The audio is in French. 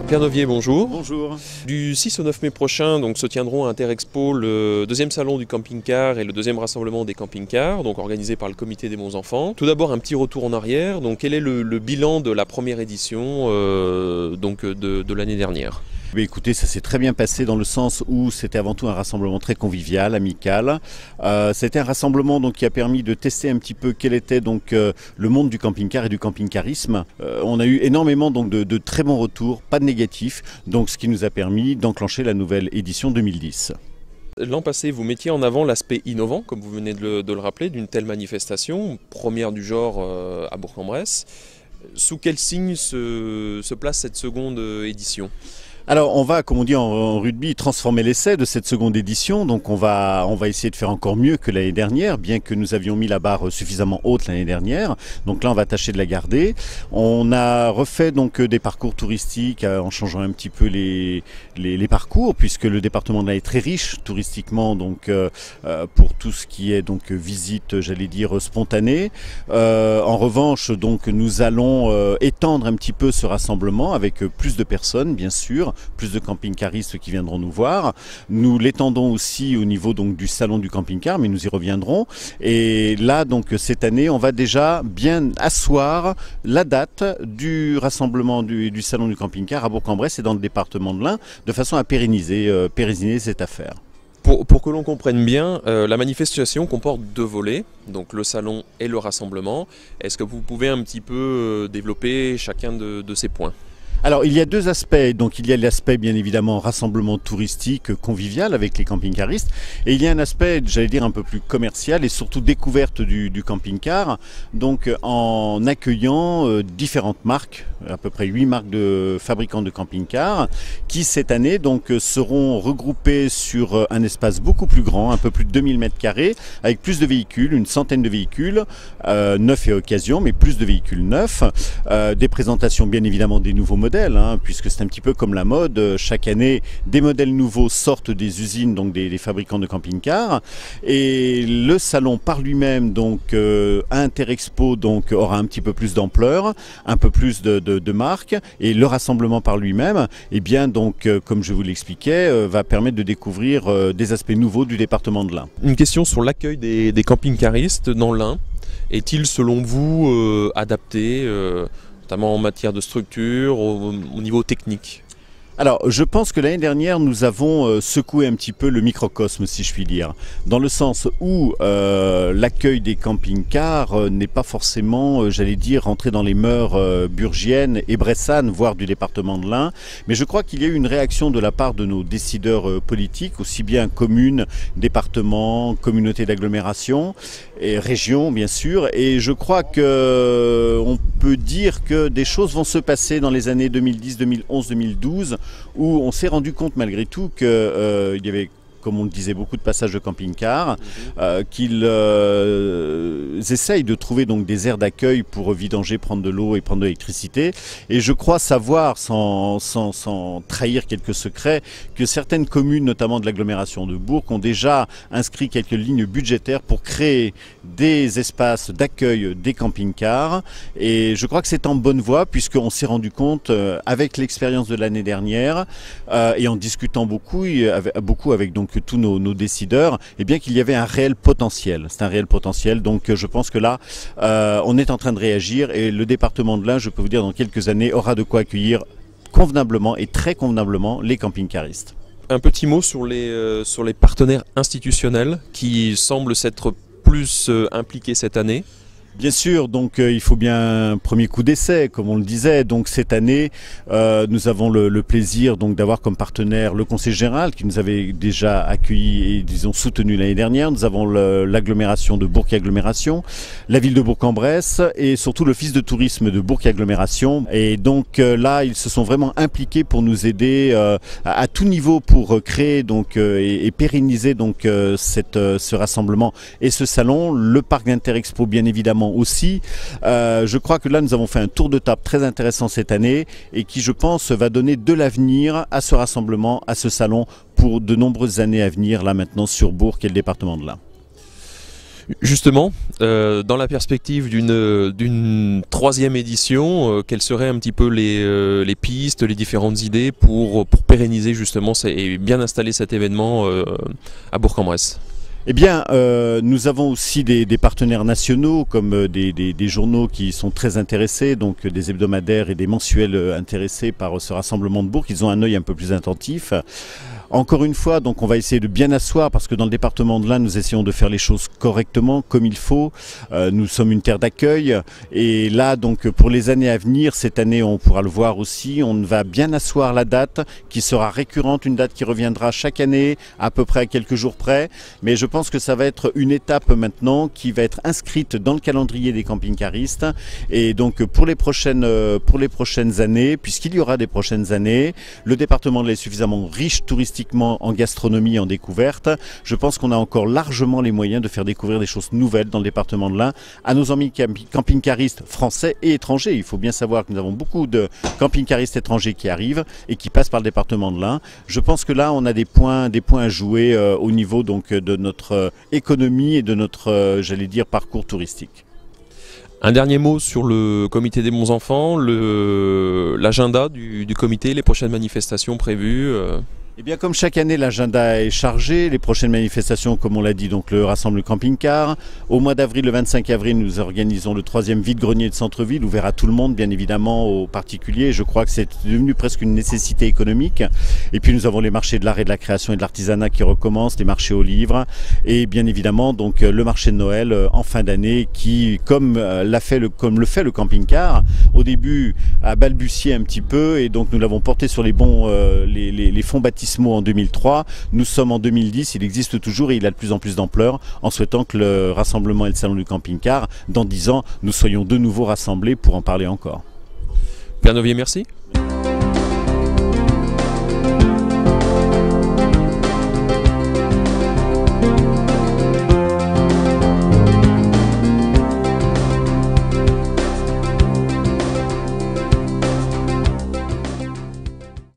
Pierre Novier, bonjour. Bonjour. Du 6 au 9 mai prochain se tiendront à Interexpo le deuxième salon du camping-car et le deuxième rassemblement des camping-cars, organisé par le comité des bons enfants. Tout d'abord un petit retour en arrière, quel est le bilan de la première édition de l'année dernière? Écoutez, ça s'est très bien passé dans le sens où c'était avant tout un rassemblement très convivial, amical. C'était un rassemblement qui a permis de tester un petit peu quel était le monde du camping-car et du camping-carisme. On a eu énormément de très bons retours, pas de négatifs, ce qui nous a permis d'enclencher la nouvelle édition 2010. L'an passé, vous mettiez en avant l'aspect innovant, comme vous venez de le rappeler, d'une telle manifestation, première du genre à Bourg-en-Bresse. Sous quel signe se place cette seconde édition ? Alors on va, comme on dit en rugby, transformer l'essai de cette seconde édition. Donc on va essayer de faire encore mieux que l'année dernière, bien que nous avions mis la barre suffisamment haute l'année dernière. Donc là on va tâcher de la garder. On a refait des parcours touristiques en changeant un petit peu les parcours, puisque le département de l'Ain est très riche touristiquement, pour tout ce qui est visite, j'allais dire, spontanée. En revanche, nous allons étendre un petit peu ce rassemblement avec plus de personnes, bien sûr. Plus de camping-caristes qui viendront nous voir. Nous l'étendons aussi au niveau du salon du camping-car, mais nous y reviendrons. Et là, cette année, on va déjà bien asseoir la date du rassemblement du salon du camping-car à Bourg-en-Bresse et dans le département de l'Ain, de façon à pérenniser cette affaire. Pour que l'on comprenne bien, la manifestation comporte deux volets, le salon et le rassemblement. Est-ce que vous pouvez un petit peu développer chacun de ces points ? Alors il y a deux aspects, il y a l'aspect bien évidemment rassemblement touristique, convivial avec les camping-caristes, et il y a un aspect, j'allais dire, un peu plus commercial et surtout découverte du camping-car, en accueillant différentes marques, à peu près 8 marques de fabricants de camping-cars, qui cette année seront regroupées sur un espace beaucoup plus grand, un peu plus de 2000 m², avec plus de véhicules, une centaine de véhicules, neufs et occasion, mais plus de véhicules neufs, des présentations bien évidemment des nouveaux modèles, puisque c'est un petit peu comme la mode. Chaque année, des modèles nouveaux sortent des usines, des fabricants de camping-cars. Et le salon par lui-même, Interexpo, aura un petit peu plus d'ampleur, un peu plus de marques. Et le rassemblement par lui-même, comme je vous l'expliquais, va permettre de découvrir des aspects nouveaux du département de l'Ain. Une question sur l'accueil des camping-caristes dans l'Ain. Est-il, selon vous, adapté notamment en matière de structure, au niveau technique? Alors, je pense que l'année dernière, nous avons secoué un petit peu le microcosme, si je puis dire, dans le sens où l'accueil des camping-cars n'est pas forcément, j'allais dire, rentré dans les mœurs burgiennes et bressanes, voire du département de l'Ain. Mais je crois qu'il y a eu une réaction de la part de nos décideurs politiques, aussi bien communes, départements, communautés d'agglomération et régions, bien sûr. Et je crois qu'on peut dire que des choses vont se passer dans les années 2010, 2011, 2012, où on s'est rendu compte malgré tout qu'il y avait, comme on le disait, beaucoup de passages de camping-car, qu'ils essayent de trouver des aires d'accueil pour vidanger, prendre de l'eau et prendre de l'électricité. Et je crois savoir, sans trahir quelques secrets, que certaines communes, notamment de l'agglomération de Bourg, ont déjà inscrit quelques lignes budgétaires pour créer des espaces d'accueil des camping-cars. Et je crois que c'est en bonne voie, puisqu'on s'est rendu compte, avec l'expérience de l'année dernière, et en discutant beaucoup avec tous nos décideurs, qu'il y avait un réel potentiel. C'est un réel potentiel, je pense que là, on est en train de réagir, et le département de l'Ain, je peux vous dire, dans quelques années, aura de quoi accueillir convenablement et très convenablement les camping-caristes. Un petit mot sur les partenaires institutionnels qui semblent s'être plus impliqués cette année. Bien sûr, il faut bien un premier coup d'essai, comme on le disait. Cette année, nous avons le plaisir d'avoir comme partenaire le Conseil général qui nous avait déjà accueillis et soutenu l'année dernière. Nous avons l'agglomération de Bourg et Agglomération, la ville de Bourg-en-Bresse et surtout l'office de tourisme de Bourg et Agglomération. Et là, ils se sont vraiment impliqués pour nous aider à tout niveau pour créer et pérenniser ce rassemblement et ce salon. Le parc d'Interexpo, bien évidemment, aussi. Je crois que là nous avons fait un tour de table très intéressant cette année et qui, je pense, va donner de l'avenir à ce rassemblement, à ce salon pour de nombreuses années à venir là maintenant sur Bourg et le département de l'Ain. Justement, dans la perspective d'une troisième édition, quelles seraient un petit peu les pistes, les différentes idées pour pérenniser justement et bien installer cet événement à Bourg-en-Bresse? Eh bien, nous avons aussi des partenaires nationaux comme des journaux qui sont très intéressés, donc des hebdomadaires et des mensuels intéressés par ce rassemblement de Bourg. Ils ont un œil un peu plus attentif. Encore une fois, donc on va essayer de bien asseoir parce que dans le département de l'Ain, nous essayons de faire les choses correctement, comme il faut. Nous sommes une terre d'accueil et là, donc pour les années à venir, cette année on pourra le voir aussi, on va bien asseoir la date qui sera récurrente, une date qui reviendra chaque année à peu près à quelques jours près. Mais je pense que ça va être une étape maintenant qui va être inscrite dans le calendrier des camping-caristes et donc pour les prochaines années, puisqu'il y aura des prochaines années, le département de l'Ain est suffisamment riche touristiquement en gastronomie et en découverte. Je pense qu'on a encore largement les moyens de faire découvrir des choses nouvelles dans le département de l'Ain à nos amis camping-caristes français et étrangers. Il faut bien savoir que nous avons beaucoup de camping-caristes étrangers qui arrivent et qui passent par le département de l'Ain. Je pense que là, on a des points à jouer au niveau donc de notre économie et de notre, j'allais dire, parcours touristique. Un dernier mot sur le comité des bons enfants, l'agenda du comité, les prochaines manifestations prévues. Eh bien, comme chaque année, l'agenda est chargé. Les prochaines manifestations, comme on l'a dit, donc le Rassemblement camping-car. Au mois d'avril, le 25 avril, nous organisons le 3e vide-grenier de centre-ville, ouvert à tout le monde, bien évidemment, aux particuliers. Je crois que c'est devenu presque une nécessité économique. Et puis, nous avons les marchés de l'art et de la création et de l'artisanat qui recommencent, les marchés aux livres. Et bien évidemment, donc, le marché de Noël en fin d'année qui, comme le fait le camping-car, au début, a balbutié un petit peu. Et donc, nous l'avons porté sur les fonds bâtis en 2003, nous sommes en 2010, il existe toujours et il a de plus en plus d'ampleur en souhaitant que le rassemblement et le salon du camping-car, dans 10 ans, nous soyons de nouveau rassemblés pour en parler encore. Père Novier, merci.